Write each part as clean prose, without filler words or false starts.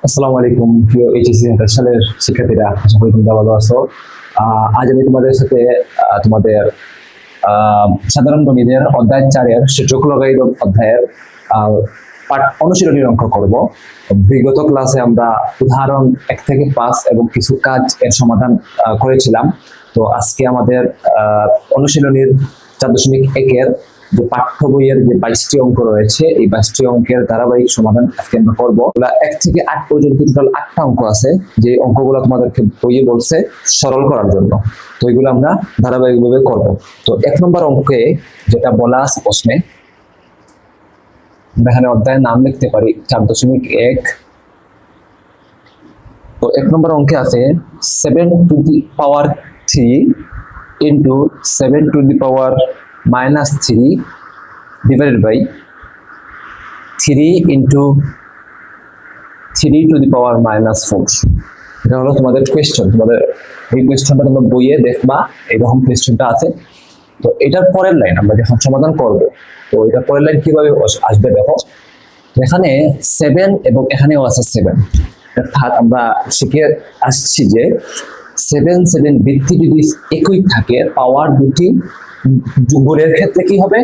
আসসালামু আলাইকুম প্রিয় এইচএসসি সালের শিক্ষার্থীরা, আশা করি তোমরা ভালো আছো। আজ আমি তোমাদের সাথে তোমাদের সাধারণ গণিতের অধ্যায় 4-এর সূচক লগারিদম অধ্যায়ের পাঠ অনুশীলনীর অঙ্ক করব। বিগত ক্লাসে আমরা উদাহরণ 1 থেকে 5 এবং কিছু কাজ এর সমাধান করেছিলাম। তো আজকে আমাদের অনুশীলনীর 4.1-এর যে পাঠ্য বইয়ের যে 22টি অঙ্ক রয়েছে, এই 22টি অঙ্কের ধারাবাহিক সমাধান আজকে আমরা করবো। 1 থেকে 8 পর্যন্ত টোটাল 8টা অঙ্ক আছে, যে অঙ্কগুলো তোমাদেরকে বইয়ে বলছে সরল করার জন্য। তো এগুলো আমরা ধারাবাহিকভাবে করব। তো 1 নম্বর অঙ্কে যেটা বলা আছে প্রশ্নে, এখানে অধ্যায়ের নাম লিখতে পারি 4.1। তো 1 নম্বর অঙ্কে আছে 7 to the power 3 into 7 to the power -3 divided by 3 into 3 to the power -4। এটা হলো তোমাদের কোয়েশ্চেন। তোমাদের এই কোয়েশ্চেনটা তোমরা বইয়ে দেখবা, এরকম কোয়েশ্চেনটা আছে। তো এটার পরের লাইন আমরা যখন সমাধান করব, তো এটার পরের লাইন কিভাবে আসবে দেখো। এখানে 7 এবং এখানেও আছে 7, অর্থাৎ আমরা শিখে আসছি যে 7 7 বৃত্তি যদি একই থাকে, পাওয়ার দুটি গুণের ক্ষেত্রে কি হবে?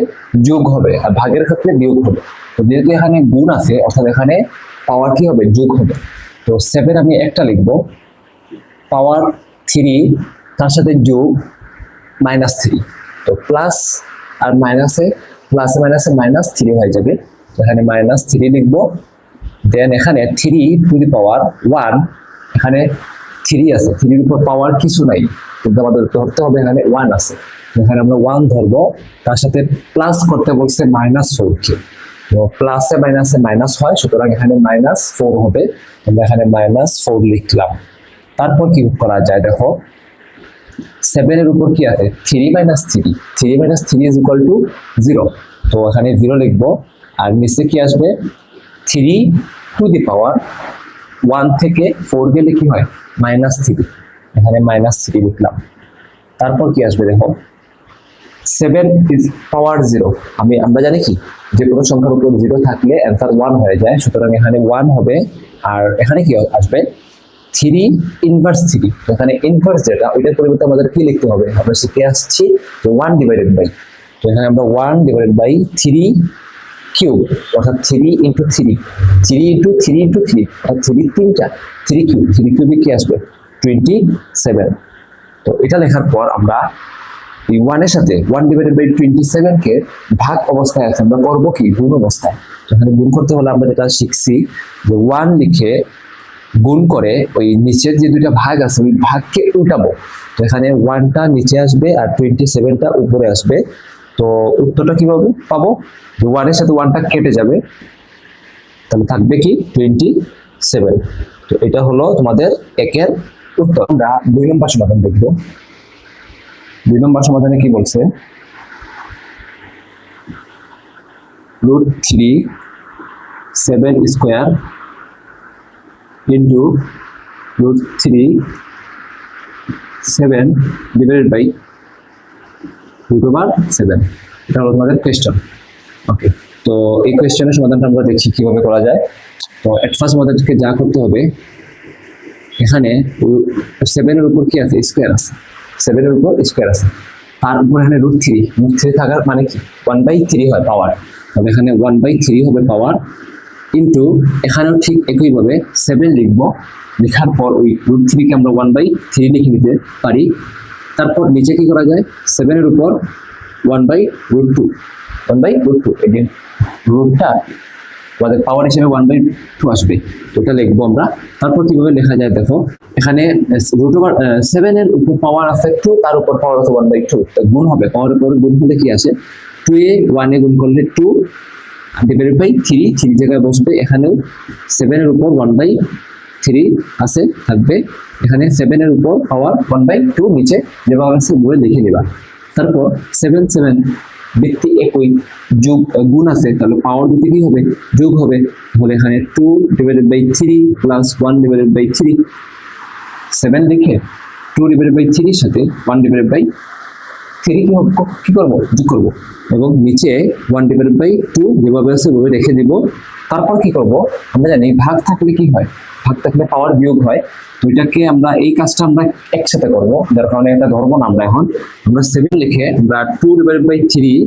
যোগ হবে, আর ভাগের ক্ষেত্রে বিয়োগ হবে। তো যেহেতু এখানে গুণ আছে, অর্থাৎ এখানে পাওয়ার কি হবে? যোগ হবে। তো 7 আমি একটা লিখবো, পাওয়ার 3 তার সাথে যোগ -3। তো প্লাস আর মাইনাসে প্লাসে মাইনাসে -3 হয়ে যাবে। এখানে -3 লিখবো। দেন এখানে 3 টু দি পাওয়ার 1, এখানে 3 আছে, 3 এর উপর পাওয়ার কিছু নাই, কিন্তু আমাদের ধরতে হবে এখানে 1 আছে। এখানে আমরা 1 ধরবো, তার সাথে প্লাস করতে বলছে -4 কে। তো প্লাসে মাইনাসে মাইনাস হয়, সুতরাং এখানে -4 হবে। আমরা এখানে -4 লিখলাম। তারপর কি করা যায় দেখো, 7 এর উপর কি আছে? 3 -3, 3 -3 ইজ ইকুয়াল টু 0। তো এখানে 0 লিখবো, আর নিচে কি আসবে? 3 টু দি পাওয়ার 1 থেকে 4 গেলে কি হয়? -3। এখানে -3 লিখলাম। তারপর কি আসবে দেখো, 7 ইজ পাওয়ার 0। আমরা জানি কি, যে কোনো সংখ্যার উপর 0 থাকলে অ্যান্সার 1 হয়ে যায়, সুতরাং এখানে 1 হবে। আর এখানে কি আসবে? 3 ইনভার্স 3। এখানে ইনভার্স যেটা, ওইটার পরিবর্তে আমাদের কি লিখতে হবে? আমরা শিখে আসছি যে 1 ডিভাইডেড বাই। তো এখানে আমরা 1 ডিভাইডেড বাই 3 কিউব, অর্থাৎ 3 ইন্টু 3, 3 ইন্টু 3 ইন্টু 3, অর্থাৎ 3 3টা, 3 কিউব, 3 কিউবে কি আসবে? 27। তো এটা লেখার পর আমরা এই 1 এর সাথে 1 ডিভাইডেড বাই 27 কে ভাগ অবস্থায় আছে, আমরা করবো কি? গুণ অবস্থায়। এখানে গুণ করতে হলে আমরা যেটা শিখছি যে 1 লিখে গুণ করে ওই নিচের যে দুইটা ভাগ আছে, ওই ভাগকে উল্টাবো। তো এখানে 1টা নিচে আসবে আর 27টা উপরে আসবে। তো উত্তরটা কিভাবে পাবো? 1 এর সাথে 1টা কেটে যাবে, তাহলে থাকবে কি? 27। তো এটা হলো তোমাদের 1-এর উত্তর। আমরা 2 নম্বর সমাধান দেখবো। 2 নম্বর সমাধানে কি বলছে? √3 7 স্কোয়ার ইন্টু √3 7 ডিভাইডেড বাই √7। এটা হলো তোমাদের কোয়েশ্চেন। ওকে, তো এই কোয়েশ্চেনের সমাধানটা আমরা দেখি কিভাবে করা যায়। তো এট ফার্স্ট আমাদেরকে যা করতে হবে, এখানে 7 এর উপর কি আছে? স্কোয়ার আছে, 7 এর উপর স্কোয়ার আছে। তার উপর এখানে √3 থাকার মানে কি? 1/3 হয় পাওয়ার। তবে এখানে 1/3 হবে পাওয়ার, ইন্টু এখানেও ঠিক একইভাবে 7 লিখবো। লেখার পর ওই √3 কে আমরা 1/3 লিখে নিতে পারি। তারপর নিচে কি করা যায়? 7 এর উপর 1/√2, 1/√2, এই যে রুটটা আমাদের পাওয়ার হিসেবে 1/2 আসবে, ওটা লিখবো আমরা। তারপর কিভাবে লেখা যায় দেখো, এখানে √7 এর উপর পাওয়ার আছে 2, তার উপর পাওয়ার আছে 1/2। গুণ হবে, পাওয়ার উপর গুণ হলে কি আসে? 2 এ 1 এ গুণ করলে 2 ডিভাইডেড বাই 3, 3 জায়গায় বসবে। এখানেও 7 এর উপর 1/3 আছে, থাকবে। এখানে 7 এর উপর পাওয়ার 1/2 নিচে যেভাবে আছে বলে লিখে নিবা। তারপর 7 7 বৃত্তি একই, যোগ গুণ আছে, তাহলে পাওয়ার দুটি কি হবে? যোগ হবে। তাহলে এখানে 2 divided by 3 plus 1 divided by 3, 7 লিখে 2 ডিভাইডেড বাই 3 এর সাথে 1 ডিভাইডেড বাই 3 কি করবো? যোগ করবো। এবং নিচে 1/2 যেভাবে আছে ওভাবে রেখে দিব। তারপর কি করব, আমরা জানি ভাগ থাকলে কি হয়, ভাগ থাকলে পাওয়ার বিয়োগ হয়। তো এটাকে আমরা এই কাজটা আমরা একসাথে করব, যার কারণে এটা ধরবো না আমরা 7 লিখে আমরা 2/3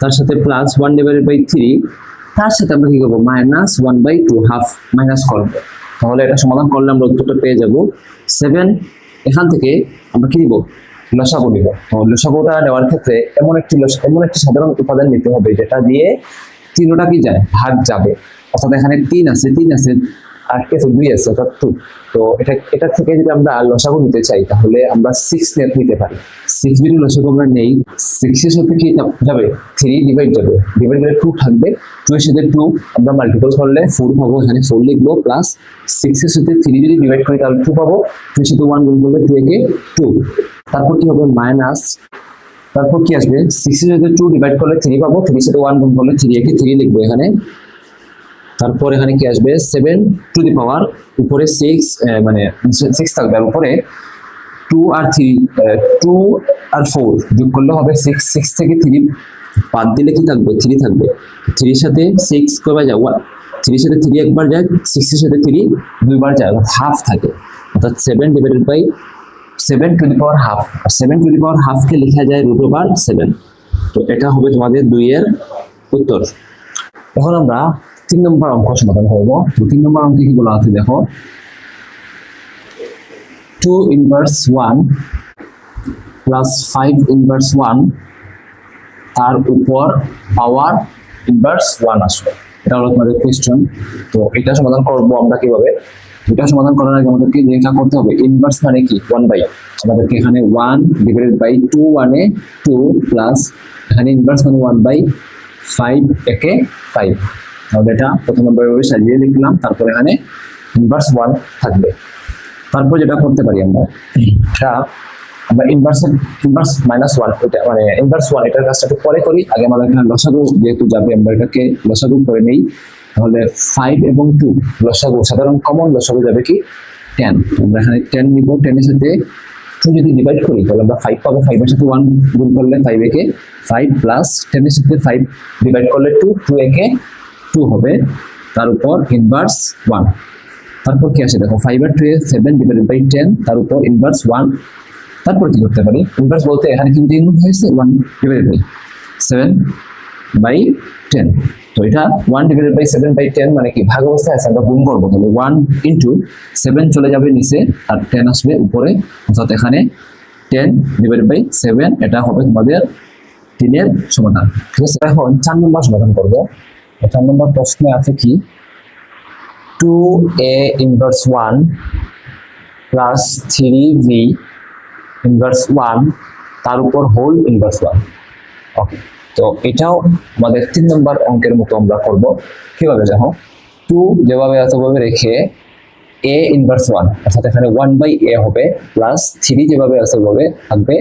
তার সাথে প্লাস 1/3 তার সাথে আমরা কি করবো -1/2 হাফ মাইনাস করবো। তাহলে এটা সমাধান করলে আমরা উত্তরটা পেয়ে যাব 7। এখান থেকে আমরা কি দিব, লসাগু নিব। তো লসাগুটা নেওয়ার ক্ষেত্রে এমন একটি সাধারণ উপাদান নিতে হবে যেটা দিয়ে তিনটা কি যায়, ভাগ যাবে। অর্থাৎ এখানে 3 আছে আর কিছু 2 আছে অর্থাৎ 2। তো এটা থেকে যদি আমরা লসাগু নিতে চাই তাহলে আমরা 6 নিতে পারি। 6 যদি লসাগু আমরা নেই, 6 এর সাথে কি যাবে, 3 ডিভাইড যাবে, ডিভাইড করে 2 থাকবে, 2 এর সাথে 2 আমরা মাল্টিপল করলে 4 পাবো, এখানে 4 লিখবো, প্লাস 6 এর সাথে 3 যদি ডিভাইড করি তাহলে 2 পাবো, 2 এর সাথে 1 গুণ করলে 2 একে 2। তারপর কি হবে মাইনাস, তারপর কি আসবে 6 এর সাথে 2 ডিভাইড করলে 3 পাবো, 3 এর সাথে 1 গুণ করলে 3 একে 3 লিখবো এখানে। তারপর এখানে কি আসবে 7 টু দি পাওয়ার উপরে 6 মানে 6 থাকবে, আর উপরে 2 আর 4 যোগ করলে হবে 6 থেকে 3 বাদ দিলে কি থাকবে, 3 থাকবে। 3 এর সাথে 6 কয়বার যায়, 3 এর সাথে 3 একবার যায়, 6 এর সাথে 3 দুইবার যায়, হাফ থাকে। অর্থাৎ 7 টু দি পাওয়ার হাফ, আর 7 টু দি পাওয়ার হাফ কে লেখা যায় √7। তো এটা হবে তোমাদের 2 এর উত্তর। এখন আমরা 3 নম্বর অঙ্ক সমাধান করব। তো 3 নম্বর অঙ্কে কি বলা আছে দেখো, 2 ইনভার্স 1 প্লাস 5 ইনভার্স 1 তার উপর পাওয়ার ইনভার্স 1 আসবে। এটা হলো তোমাদের কোশ্চেন। তো এটা সমাধান করব আমরা কিভাবে, এটা সমাধান করার আগে আমাদেরকে যেটা করতে হবে, ইনভার্স মানে কি 1/, আমাদেরকে এখানে 1/2 1 এ 2 প্লাস এখানে ইনভার্স মানে 1/5 একে 5। তাহলে এটা প্রথমে ভাবে সাজিয়ে লিখলাম, তারপর এখানে ইনভার্স 1 থাকবে। তারপর যেটা করতে পারি আমরা ইনভার্স -1, এটা মানে ইনভার্স 1 এটার কাজটা একটু পরে করি, আগে আমাদের এখানে লসাগু যেহেতু যাবে আমরা এটাকে লসাগু করে নেই। তাহলে 5 এবং 2 লসাগু, সাধারণ কমন লসাগু যাবে কি 10। আমরা এখানে 10 নিব, 10 এর সাথে 2 যদি ডিভাইড করি তাহলে আমরা 5 পাবো, 5 এর সাথে 1 গুণ করলে 5 একে 5 প্লাস 10 এর সাথে 5 ডিভাইড করলে 2, 2 একে 2 হবে, তার উপর ইনভার্স 1। তারপর কি আসে দেখো 5 আর 2 এ 7/10 তার উপর ইনভার্স 1। তারপর কি করতে পারি, ইনভার্স বলতে এখানে কিন্তু ইনভার্স হয়েছে 1/7/10। তো এটা 1/7/10 মানে কি ভাগ অবস্থায় আছে, আমরা গুণ করবো, তাহলে 1 × 7 চলে যাবে নিচে আর 10 আসবে উপরে, অর্থাৎ এখানে 10/7 এটা হবে তোমাদের 3 এর সমাধান। ঠিক আছে, এখন 4 নম্বর সমাধান করবো। 4 নম্বর প্রশ্নে আছে কি 2a inverse 1 plus 3b inverse 1 তার উপর হোল ইনভার্স 1। ওকে, তো এটাও আমাদের 3 নম্বর অঙ্কের মতো আমরা করব। কিভাবে দেখো, 2 যেভাবে আছে ওভাবে রেখে a ইনভার্স 1 অর্থাৎ এখানে 1/a হবে, প্লাস 3 যেভাবে আছে ওভাবে থাকবে,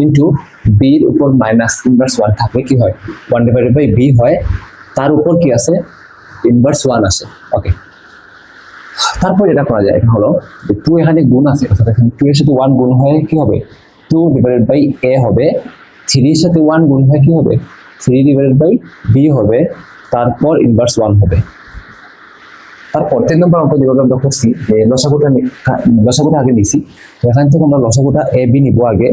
ইনটু b এর উপর মাইনাস ইনভার্স 1 থাকলে কি হয় 1/b হয়, তার উপর কি আছে ইনভার্স 1 আসে। ওকে, তারপর যেটা করা যায় এটা হলো 2 এখানে গুণ আছে, অর্থাৎ এখানে 2 এর সাথে 1 গুণ হয় কি হবে 2/a হবে, 3 এর সাথে 1 গুণ হয় কি হবে 3/b হবে, তারপর ইনভার্স 1 হবে। তারপর 3 নম্বর অঙ্ক যেভাবে আমরা করছি যে লসাগুটা আগে নিছি, তো এখান থেকে আমরা লসাগুটা ab নিব আগে।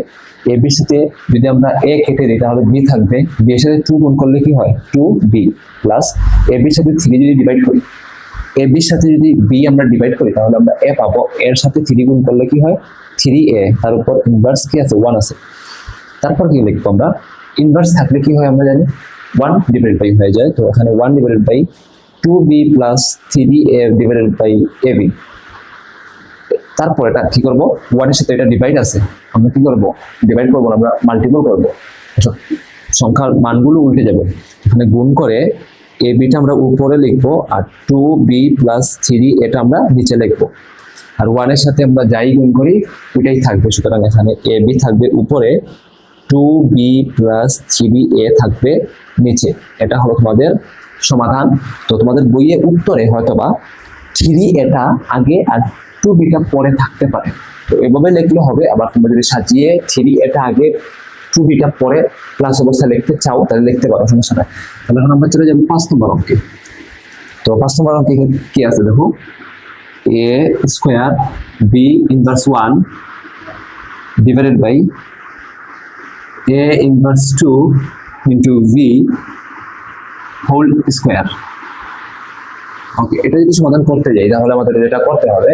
ab এর সাথে যদি আমরা a কেটে দিই তাহলে b থাকবে, b এর সাথে 2 গুণ করলে কি হয় 2b, প্লাস ab এর সাথে 3 যদি ডিভাইড করি, ab এর সাথে যদি b আমরা ডিভাইড করি তাহলে আমরা a পাবো, এর সাথে 3 গুণ করলে কি হয় 3a, তার উপর ইনভার্স কি আছে 1 আছে। তারপর কি লিখবো আমরা, ইনভার্স থাকলে কি হয় আমরা জানি 1/by হয়ে যায়, তো এখানে 1/2b প্লাস 3a/ab। তারপর এটা কি করব, 1 এর সাথে এটা ডিভাইড আছে, আমরা কি করব ডিভাইড করব, আমরা মাল্টিপল করব, সংখ্যার মানগুলো উল্টে যাবে, এখানে গুণ করে ab টা আমরা উপরে লিখবো আর 2b প্লাস 3 এটা আমরা নিচে লিখবো, আর 1 এর সাথে আমরা যাই গুণ করি ওইটাই থাকবে। সুতরাং এখানে ab থাকবে উপরে, 2b প্লাস 3a থাকবে নিচে। এটা হলো তোমাদের সমাধান। তো তোমাদের বইয়ে উত্তরে হয়তোবা 3 এটা আগে আর 2b টা পরে থাকতে পারে, তো এভাবে লিখলে হবে। আবার তোমরা যদি সাজিয়ে 3 এটা আগে 2b টা পরে প্লাস অবস্থা লিখতে চাও তাহলে লিখতে পারো, সমস্যা নাই। তাহলে এখন আমরা চলে যাবো 5 নম্বর অঙ্কে। তো 5 নম্বর অঙ্কে কি আছে দেখো, a square b inverse 1 divided by a inverse 2 into v whole square. Okay, এটা যদি সমাধান করতে যাই তাহলে আমাদের যেটা করতে হবে,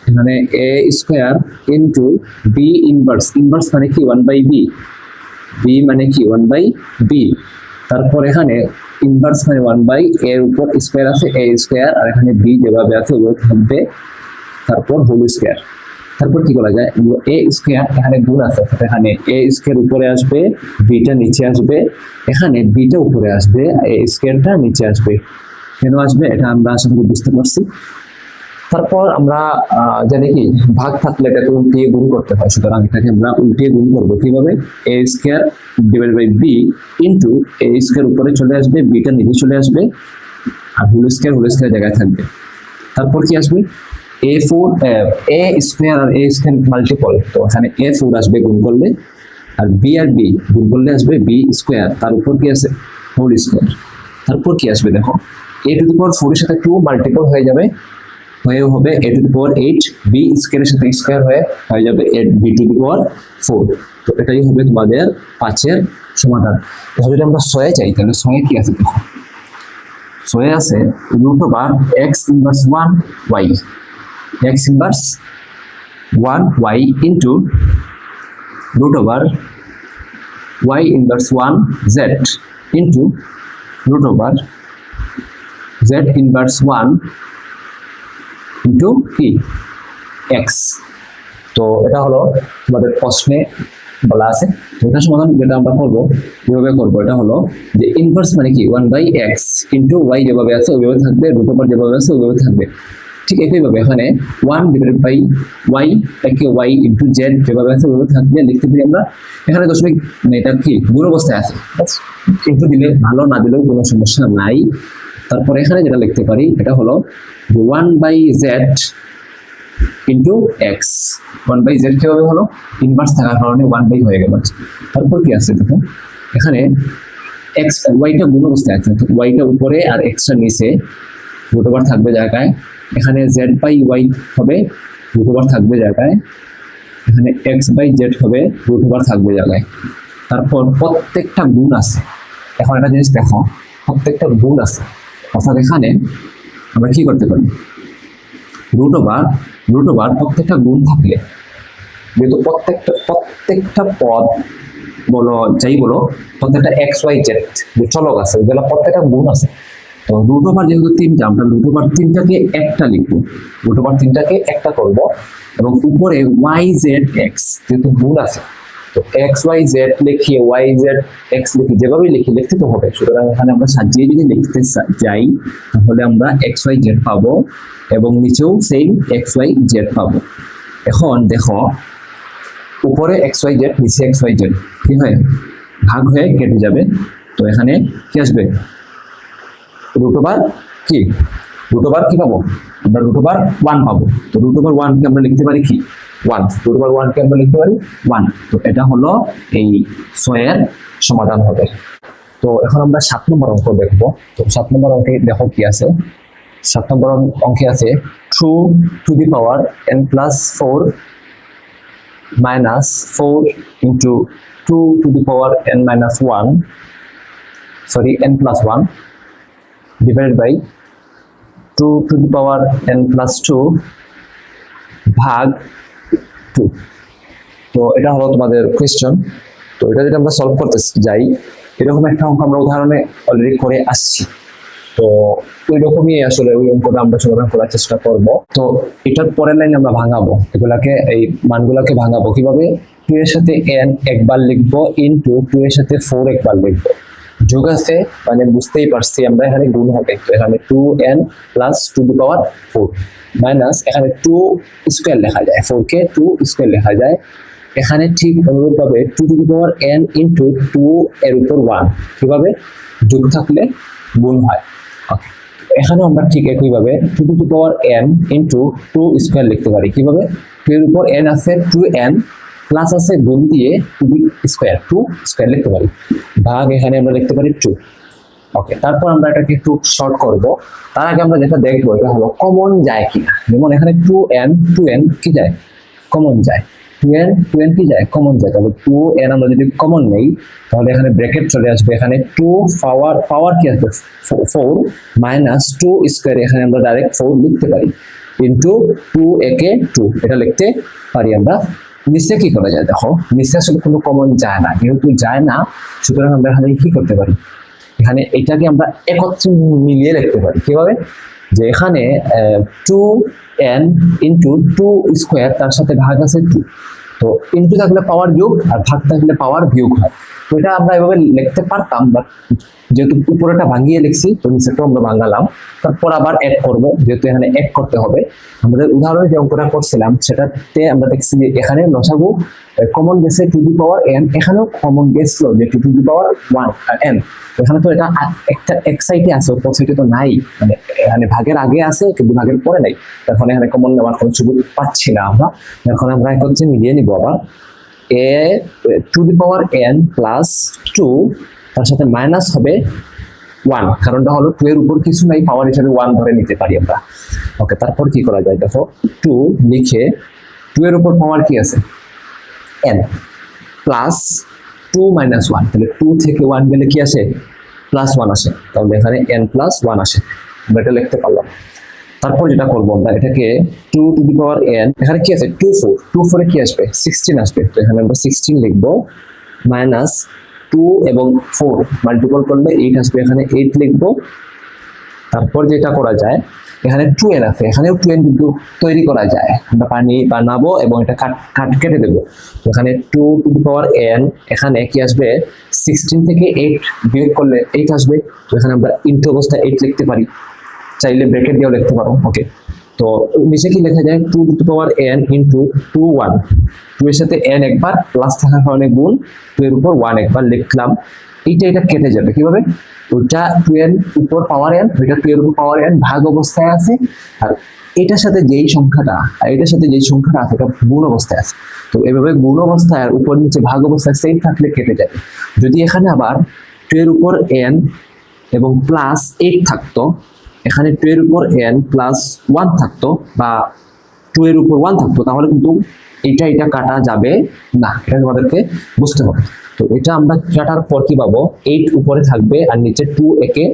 এখানে a square into b inverse, inverse মানে কি 1/b, b মানে কি 1/b, তারপর এখানে ইনভার্স মানে 1/a এর উপর স্কয়ার আছে a স্কয়ার, আর এখানে b যেভাবে আছে ওইভাবে থাকবে, তারপর হোল স্কয়ার। তারপর কি করা যায়, a স্কয়ার এখানে গুণ আছে, এখানে a স্কয়ার উপরে আসবে, b টা নিচে আসবে, এখানে b টা উপরে আসবে, a স্কয়ারটা নিচে আসবে। কেন আসবে এটা আমরা আশা করি বুঝতে পারছি। তারপর আমরা জানি কি ভাগ থাকলে এটাকে উল্টিয়ে গুণ করতে হয়, সুতরাং এটাকে আমরা উল্টিয়ে গুণ করবো কিভাবে, a square divided by b into a square উপরে চলে আসবে, b টা নিচে চলে আসবে, আর হোল স্কয়ার জায়গায় থাকবে। তারপর কি আসবে, a স্কয়ার আর a স্কয়ার মাল্টিপল, তো এখানে a4 আসবে গুণ করলে, আর b গুণ করলে আসবে b স্কয়ার, তার উপর কি আছে হোল স্কয়ার। তারপর কি আসবে দেখো, a টু দি পাওয়ার 4 এর সাথে 2 মাল্টিপল হয়ে যাবে, হয়ে হবে a two the power 8, b স্কয়ারের সাথে স্কয়ার হয়ে যাবে 8b টু দি পাওয়ার 4। তো এটাই হবে তোমাদের 5 এর সমাধান। তাহলে যদি আমরা 6 চাই তাহলে 6 কি আছে দেখো, 6 আছে root over x inverse 1y, x inverse 1y into root over y inverse 1z into root over z inverse 1 into কি x। তো এটা হলো তোমাদের প্রশ্নে বলা আছে। এটা সমাধান যেটা আমরা করবো কিভাবে করবো, এটা হলো যে ইনভার্স মানে কি 1/x ইনটু y যেভাবে আছে ওইভাবে থাকবে, রুট ওভার যেভাবে আছে ওইভাবে থাকবে। ঠিক একইভাবে এখানে 1 ডিভাইডেড বাই y একে y ইনটু z যেভাবে আছে ওইভাবে থাকবে, লিখতে পারি আমরা। এখানে দশমিক মানে এটা কি গুণ অবস্থায় আছে, কিন্তু দিলে ভালো, না দিলেও কোনো সমস্যা নাই। তারপর এখানে যেটা লিখতে পারি এটা হলো 1/z ইনটু x, 1/z কিভাবে হলো, ইনভার্স থাকার কারণে 1/, হয়ে গেল। তারপর কি আছে দেখো, এখানে x y টা গুণ অবস্থায় আছে, y টা উপরে আর x টা নিচে, রুট ওভার থাকবে জায়গায়, এখানে z/y হবে, রুট ওভার থাকবে জায়গায়, এখানে x/z হবে, রুট ওভার থাকবে জায়গায়। তারপর প্রত্যেকটা গুণ আছে, এখন একটা জিনিস দেখো, প্রত্যেকটা গুণ আছে, অর্থাৎ এখানে আমরা কি করতে পারি, রুট ওভার প্রত্যেকটা গুণ থাকলে, যেহেতু প্রত্যেকটা পদ বলো যাই বলো, প্রত্যেকটা x/y/z যে চলক আছে ওগুলো প্রত্যেকটা গুণ আছে। তো রুট ওভার যেহেতু 3টা, আমরা রুট ওভার 3টাকে একটা লিখবো, রুট ওভার 3টাকে একটা করবো, এবং উপরে y/z/x যেহেতু গুণ আছে, তো x/y/z লিখি, y/z/x লিখি, যেভাবে লিখতে তো হবে। সুতরাং এখানে আমরা সাজিয়ে যদি লিখতে যাই তাহলে আমরা x/y/z পাবো, এবং নিচেও সেম x/y/z পাবো। এখন দেখো উপরে x/y/z নিচে x/y/z কি হয়, ভাগ হয়ে কেটে যাবে। তো এখানে কি আসবে, রুট ওভার কি পাবো, আমরা রুট ওভার 1 পাবো। তো রুট ওভার 1 কে আমরা লিখতে পারি কি 1, রুট ওভার 1 কে আমরা লিখতে পারি 1। তো এটা হলো এই 6 এর সমাধান হবে। তো এখন আমরা 7 নম্বর অঙ্ক দেখব। তো 7 নম্বর অঙ্কে দেখো কি আছে, 7 নম্বর অঙ্কে আছে 2 to the power n plus 4 minus 4 into 2 to the power n minus 1, sorry n plus 1 divided by 2 to the power n plus 2 ভাগ 2। তো এটা হলো তোমাদের কোয়েশ্চন। তো এটা যদি আমরা সলভ করতে যাই, এরকম একটা অঙ্ক আমরা উদাহরণে অলরেডি করে আসছি। তো ওই রকমই আসলে ওই অঙ্কটা আমরা সমাধান করার চেষ্টা করব। তো এটার পরের লাইন আমরা ভাঙাবো, এগুলাকে এই মানগুলোকে ভাঙাবো কিভাবে, 2 এর সাথে n একবার লিখবো ইনটু 2 এর সাথে 4 একবার লিখবো, যোগ আছে মানে বুঝতেই পারছি আমরা, এখানে গুণ হবে। তো এখানে 2n plus 2 to the power 4 minus এখানে 2 স্কয়ার লেখা যায়, 4 কে 2 স্কয়ার লেখা যায়। এখানে ঠিক অনুরূপভাবে 2 to the power n into 2 এর উপর 1 কিভাবে যোগ থাকলে গুণ হয়। ওকে, এখানে আমরা ঠিক একইভাবে 2 to the power n into 2 square লিখতে পারি কিভাবে, 2 এর উপর n আছে 2n প্লাস আছে গুণ দিয়ে 2 স্কয়ার লিখতে পারি, ভাগ এখানে আমরা লিখতে পারি 2। ওকে, তারপর আমরা এটাকে একটু শর্ট করব। তার আগে আমরা যেটা দেখবো এটা হলো কমন যায় কিনা। যেমন এখানে 2n কি যায়, কমন যায়। 2n কি যায়, কমন যায়। তাহলে 2n আমরা যদি কমন নেই তাহলে এখানে ব্র্যাকেট চলে আসবে, এখানে 2 পাওয়ার কি আসবে 4 মাইনাস 2 স্কয়ার, এখানে আমরা ডাইরেক্ট 4 লিখতে পারি, ইনটু 2 একে 2 এটা লিখতে পারি আমরা। নিচে কি করা যায়, দেখো নিচে আসলে কোনো কমন যায় না, যেহেতু যায় না সুতরাং আমরা এখানে কি করতে পারি, এখানে এটাকে আমরা একত্রে মিলিয়ে লিখতে পারি। কিভাবে, যে এখানে 2n ইন্টু 2 স্কোয়ার, তার সাথে ভাগ আছে 2, তো ইন্টু থাকলে পাওয়ার যোগ আর ভাগ থাকলে পাওয়ার বিয়োগ হয়। তো এটা আমরা এভাবে লিখতে পারতাম, বাট যেহেতু উপরেটা ভাঙিয়ে লিখছি তো নিচেটাও আমরা ভাঙালাম। তারপর আবার এক করব, যেহেতু এখানে এক করতে হবে। আমাদের উদাহরণে যে অঙ্কটা করছিলাম সেটাতে আমরা দেখছি যে এখানে লসাগু কমন গেছে 2n, এখানেও কমন গেছিল যে 2 n। এখানে তো এটা একটা এক সাইডে আছে, অপর সাইডে তো নাই, মানে এখানে ভাগের আগে আছে কিন্তু ভাগের পরে নাই। এখন এখানে কমন নেওয়ার কোনো সুযোগ পাচ্ছি না আমরা। এখন আমরা একত্রে মিলিয়ে নিব আবার, n প্লাস 2, তার সাথে মাইনাস হবে 1, কারণটা হলো 2 এর উপর কিছু নাই, পাওয়ার হিসেবে 1 ধরে নিতে পারি আমরা। ওকে, তারপর কি করা যায় দেখো, 2 লিখে 2 এর উপর পাওয়ার কি আছে n, প্লাস 2 মাইনাস 1, তাহলে 2 থেকে 1 গেলে কি আসে, প্লাস 1 আসে, তাহলে এখানে n প্লাস 1 আসে, আমরা এটা লিখতে পারলাম। তারপর যেটা করবো আমরা এটাকে 2 টু দি পাওয়ার n, এখানে কি আছে 2 4 এ কি আসবে 16 আসবে, তো এখানে আমরা 16 লিখবো, মাইনাস 2 এবং 4 মাল্টিপল করলে 8 আসবে, এখানে 8 লিখবো। তারপর যেটা করা যায়, এখানে 2n আছে, এখানেও 2n কিন্তু তৈরি করা যায়, আমরা পানি বানাবো এবং এটা কেটে দেবো। এখানে 2 টু দি পাওয়ার n, এখানে কি আসবে 16 থেকে 8 বিয়োগ করলে 8 আসবে, তো এখানে আমরা ইনটু অবস্থায় 8 লিখতে পারি, চাইলে ব্র্যাকেট দিয়েও লিখতে পারো। ওকে, তো নিচে কি লেখা যায় 2 to the power n into 2 1, 2 এর সাথে n একবার প্লাস থাকার কারণে গুণ, 2 এর উপর 1 একবার লিখলাম। এটা কেটে যাবে কিভাবে, ওইটা 2n উপর পাওয়ার n, ওইটা 2 এর উপর পাওয়ার n ভাগ অবস্থায় আছে, আর এটার সাথে যেই সংখ্যাটা আর এটার সাথে যেই সংখ্যাটা আছে এটা গুণ অবস্থায় আছে। তো এভাবে গুণ অবস্থায় আর উপর নিচে ভাগ অবস্থায় সেম থাকলে কেটে যাবে। যদি এখানে আবার 2 এর উপর n এবং প্লাস 8 থাকতো, এখানে 2 এর উপর n প্লাস 1 থাকতো, বা 2 এর উপর 1 থাকতো, তাহলে কিন্তু এটা কাটা যাবে না, এটা আমাদেরকে বুঝতে হবে। তো এটা আমরা কাটার পর কি পাবো, 8 উপরে থাকবে আর নিচে 2 একে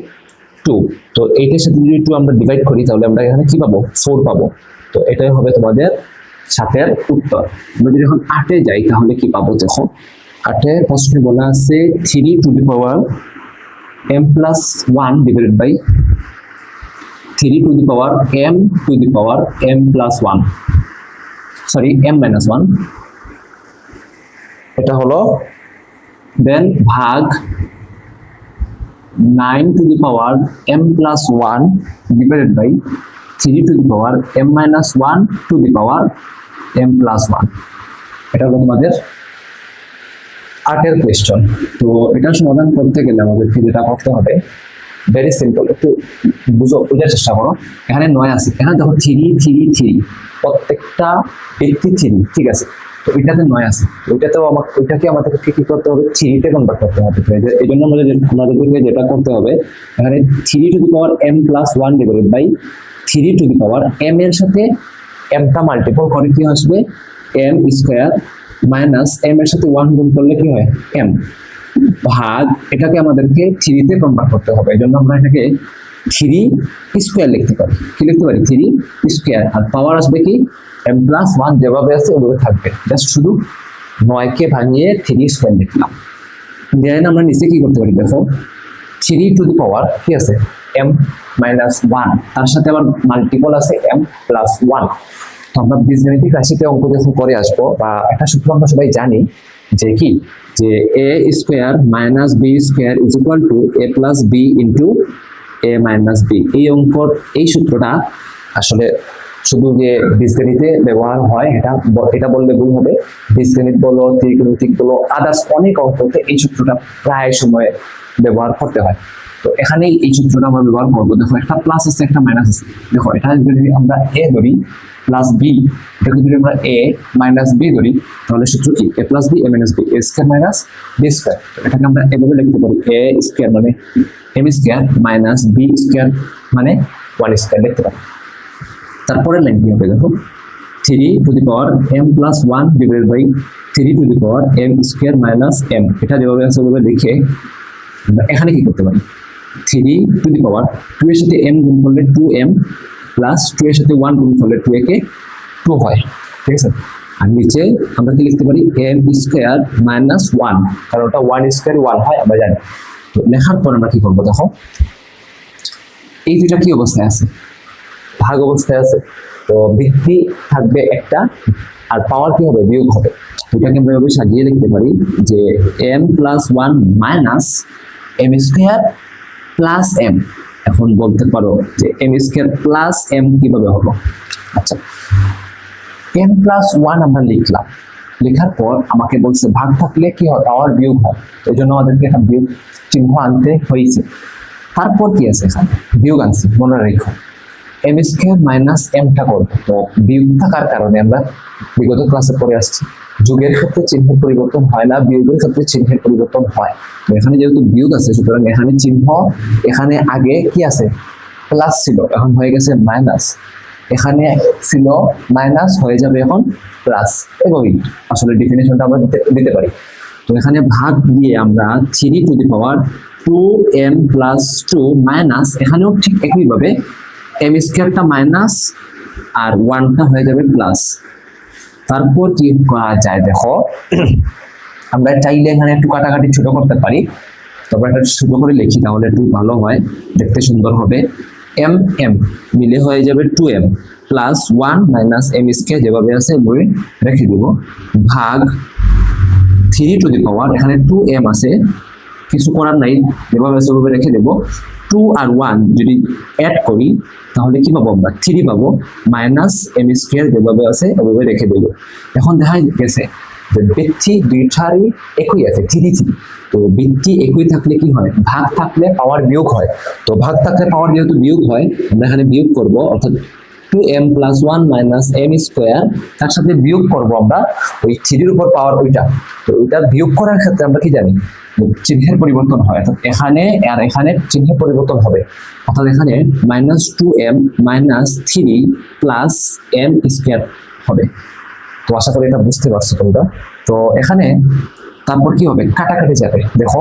2, তো 8 এর সাথে যদি 2 আমরা ডিভাইড করি তাহলে আমরা এখানে কি পাবো 4 পাবো। তো এটাই হবে তোমাদের 7 এর উত্তর। আমরা যদি এখন 8 এ যাই তাহলে কি পাবো, দেখো 8 এর প্রশ্নে বলা আছে 3 to the power m plus 1 divided by 3 to the power m to the power m plus 1, sorry m minus 1, এটা হলো দেন ভাগ 9 to the power m plus 1 divided by 3 to the power m minus 1 to the power m plus 1। এটা হলো আমাদের 8 এর question. তো এটা সমাধান করতে গেলে আমাদেরকে যেটা করতে হবে, ভেরি সিম্পল, একটু বোঝার চেষ্টা করো। এখানে 9 আছে, এখানে দেখো 3 প্রত্যেকটা ব্যক্তি 3, ঠিক আছে, তো এটাতে 9 আছে, ওইটাকে আমাদেরকে কি করতে হবে 3 তে কনভার্ট করতে হবে। এই জন্য আমাদেরকে যেটা করতে হবে, এখানে 3 to the power m plus 1 divided by 3 to the power m এর সাথে m টা মাল্টিপল করে কি আসবে m স্কয়ার, মাইনাস m এর সাথে 1 গুণ করলে কি হয় m, ভাগ এটাকে আমাদেরকে 3 তে কনভার্ট করতে হবে। এই জন্য আমরা এটাকে 3 স্কয়ার লিখতে পারি, কি লিখতে পারি 3 স্কয়ার, আর পাওয়ার আসবে কি m প্লাস 1 যেভাবে আছে ওভাবে থাকবে, জাস্ট শুধু 9 কে ভাঙিয়ে 3 স্কয়ার লিখলাম। দেন আমরা নিচে কি করতে পারি, দেখো 3 টু দি পাওয়ার কি আছে m মাইনাস 1, তার সাথে আবার মাল্টিপল আছে m প্লাস 1। তো আমরা বীজগণিতিক রাশিতে অঙ্ক যখন করে আসবো, বা একটা সূত্র আমরা সবাই জানি যে কি, যে a square minus b square is equal to a plus b into a minus b। এই অঙ্কর এই সূত্রটা আসলে শুধু যে বীজগণিতে ব্যবহার হয় এটা বললে ভুল হবে। বীজগণিত বলো, ত্রিকোণমিতিক বলো, আদার্স অনেক অঙ্কতে এই সূত্রটা প্রায় সময় ব্যবহার করতে হয়। তো এখানে এই সূত্রটা আমরা ব্যবহার করবো। দেখো একটা প্লাস আছে একটা মাইনাস আছে, দেখো এটা যদি আমরা এ ধরি প্লাস বি, এটাকে যদি আমরা এ মাইনাস বি ধরি তাহলে সূত্র কি a plus b a minus b, a square minus b square. এটাকে আমরা এভাবে লিখতে পারি এ স্কয়ার মানে m square minus b square মানে 1 স্কয়ার লিখতে পারি। তারপরে লাইন কি হবে দেখো 3 to the power m plus 1 divided by 3 to the power m square minus m। এটা যেভাবে আছে ওভাবে লিখে আমরা এখানে কি করতে পারি 3 টু দি পাওয়ার 2 এর সাথে m গুণ করলে 2m প্লাস 2 এর সাথে 1 গুণ করলে 2 কে 2 হয়, ঠিক আছে। আর নিচে আমরা কি লিখতে পারি m স্কয়ার মাইনাস 1, কারণ ওটা 1 স্কয়ার 1 হয় আমরা জানি। তো লেখার পর আমরা কি করব দেখো এই দুইটা কি অবস্থায় আছে, ভাগ অবস্থায় আছে। তো ভিত্তি থাকবে একটা আর পাওয়ার কি হবে বিয়োগ হবে। এটাকে আমরা এভাবে সাজিয়ে লিখতে পারি যে m plus 1 minus m square plus m। এখন বলতে পারো যে m স্কয়ার প্লাস m কিভাবে হলো। আচ্ছা m প্লাস 1 আমরা লিখলাম, লেখার পর আমাকে বলছে ভাগ থাকলে কি হয় পাওয়ার বিয়োগ হয়, এই জন্য আমাদেরকে একটা বিয়োগ চিহ্ন আনতে হয়েছে। তারপর কি আছে এখানে বিয়োগ আনছি, মনে রেখো m স্কয়ার মাইনাস mটা করব। তো বিয়োগ থাকার কারণে আমরা বিগত ক্লাসে পড়ে আসছি যোগের ক্ষেত্রে চিহ্নের পরিবর্তন হয় না, বিয়োগের ক্ষেত্রে চিহ্নের পরিবর্তন হয়। তো এখানে যেহেতু বিয়োগ আছে সুতরাং এখানে চিহ্ন এখানে আগে কি আছে প্লাস ছিল এখন হয়ে গেছে মাইনাস, এখানে ছিল মাইনাস হয়ে যাবে এখন প্লাস। এবং আসলে ডেফিনিশনটা আমরা দিতে পারি। তো এখানে ভাগ দিয়ে আমরা 3 to the power 2m plus 2 minus, এখানেও ঠিক একইভাবে m স্কয়ারটা মাইনাস আর 1টা হয়ে যাবে প্লাস। তারপর কি করা যায় দেখো আমরা চাইলে এখানে একটু কাটাকাটি ছোট করতে পারি, তবে এটা ছোট করে লিখি তাহলে একটু ভালো হয়, দেখতে সুন্দর হবে। m m মিলে হয়ে যাবে 2m plus 1 minus m square যেভাবে আছে বই রেখে দিব ভাগ 3 টু দি পাওয়ার এখানে 2m আছে কিছু করার নাই যেভাবে আছে ওভাবে রেখে দেব। 2 আর 1 যদি অ্যাড করি তাহলে কি পাবো আমরা 3 পাবো মাইনাস m স্কয়ার যেভাবে আছে ওভাবে রেখে দেব। এখন দেখা গেছে যে ভিত্তি দুইটারই একই আছে 3 3। তো ভিত্তি একই থাকলে কি হয় ভাগ থাকলে পাওয়ার বিয়োগ হয়। তো ভাগ থাকলে পাওয়ার যেহেতু বিয়োগ হয় আমরা এখানে বিয়োগ করব, অর্থাৎ 2m plus 1 minus m square তার সাথে বিয়োগ করব আমরা ওই 3 এর উপর পাওয়ার ওইটা। তো ওইটা বিয়োগ করার ক্ষেত্রে আমরা কি জানি চিহ্নের পরিবর্তন হয়, অর্থাৎ এখানে আর এখানে চিহ্নের পরিবর্তন হবে। অর্থাৎ এখানে minus 2m minus 3 plus m square হবে। তো আশা করি এটা বুঝতে পারছো তোমরা। তো এখানে তারপর কি হবে কাটাকাটি যাবে, দেখো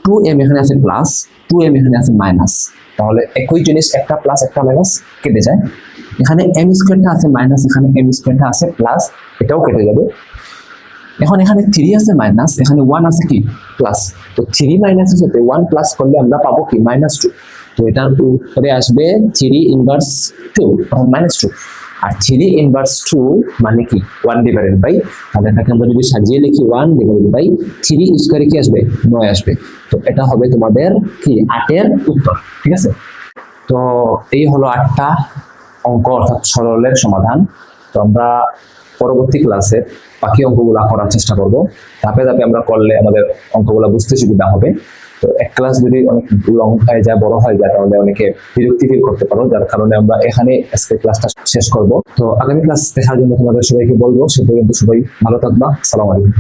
2m এখানে আছে প্লাস 2m এখানে আছে মাইনাস, তাহলে একই জিনিস একটা প্লাস একটা মাইনাস কেটে যায়। এখানে m স্কয়ারটা আছে মাইনাস, এখানে m স্কয়ারটা আছে প্লাস, এটাও কেটে যাবে। এখন এখানে 3 আছে মাইনাস, এখানে 1 আছে কি প্লাস। তো 3 মাইনাসের সাথে 1 প্লাস করলে আমরা পাবো কি -2। তো এটার উপরে আসবে 3 ইনভার্স 2 অর্থাৎ -2। আর 3 ইনভার্স 2 মানে কি 1 ডিভাইডেড বাই, তাহলে এটাকে আমরা যদি সাজিয়ে লিখি 1 ডিভাইডেড বাই 3 স্কয়ারে কি আসবে 9 আসবে। তো এটা হবে তোমাদের কি 8 এর উত্তর, ঠিক আছে। তো এই হলো 8টা অঙ্ক অর্থাৎ সরলের সমাধান। তো আমরা পরবর্তী ক্লাসে বাকি অঙ্কগুলো করার চেষ্টা করব, ধাপে ধাপে আমরা করলে আমাদের অঙ্কগুলো বুঝতে সুবিধা হবে। তো এক ক্লাস যদি অনেক লং হয়ে যায় বড় হয়ে যায় তাহলে অনেকে বিরক্তি ফিল করতে পারো, যার কারণে আমরা এখানে আজকে ক্লাসটা শেষ করব। তো আগামী ক্লাস দেখার জন্য তোমাদের সবাইকে বলবো, সে পর্যন্ত সবাই ভালো থাকবা। আসসালামু আলাইকুম।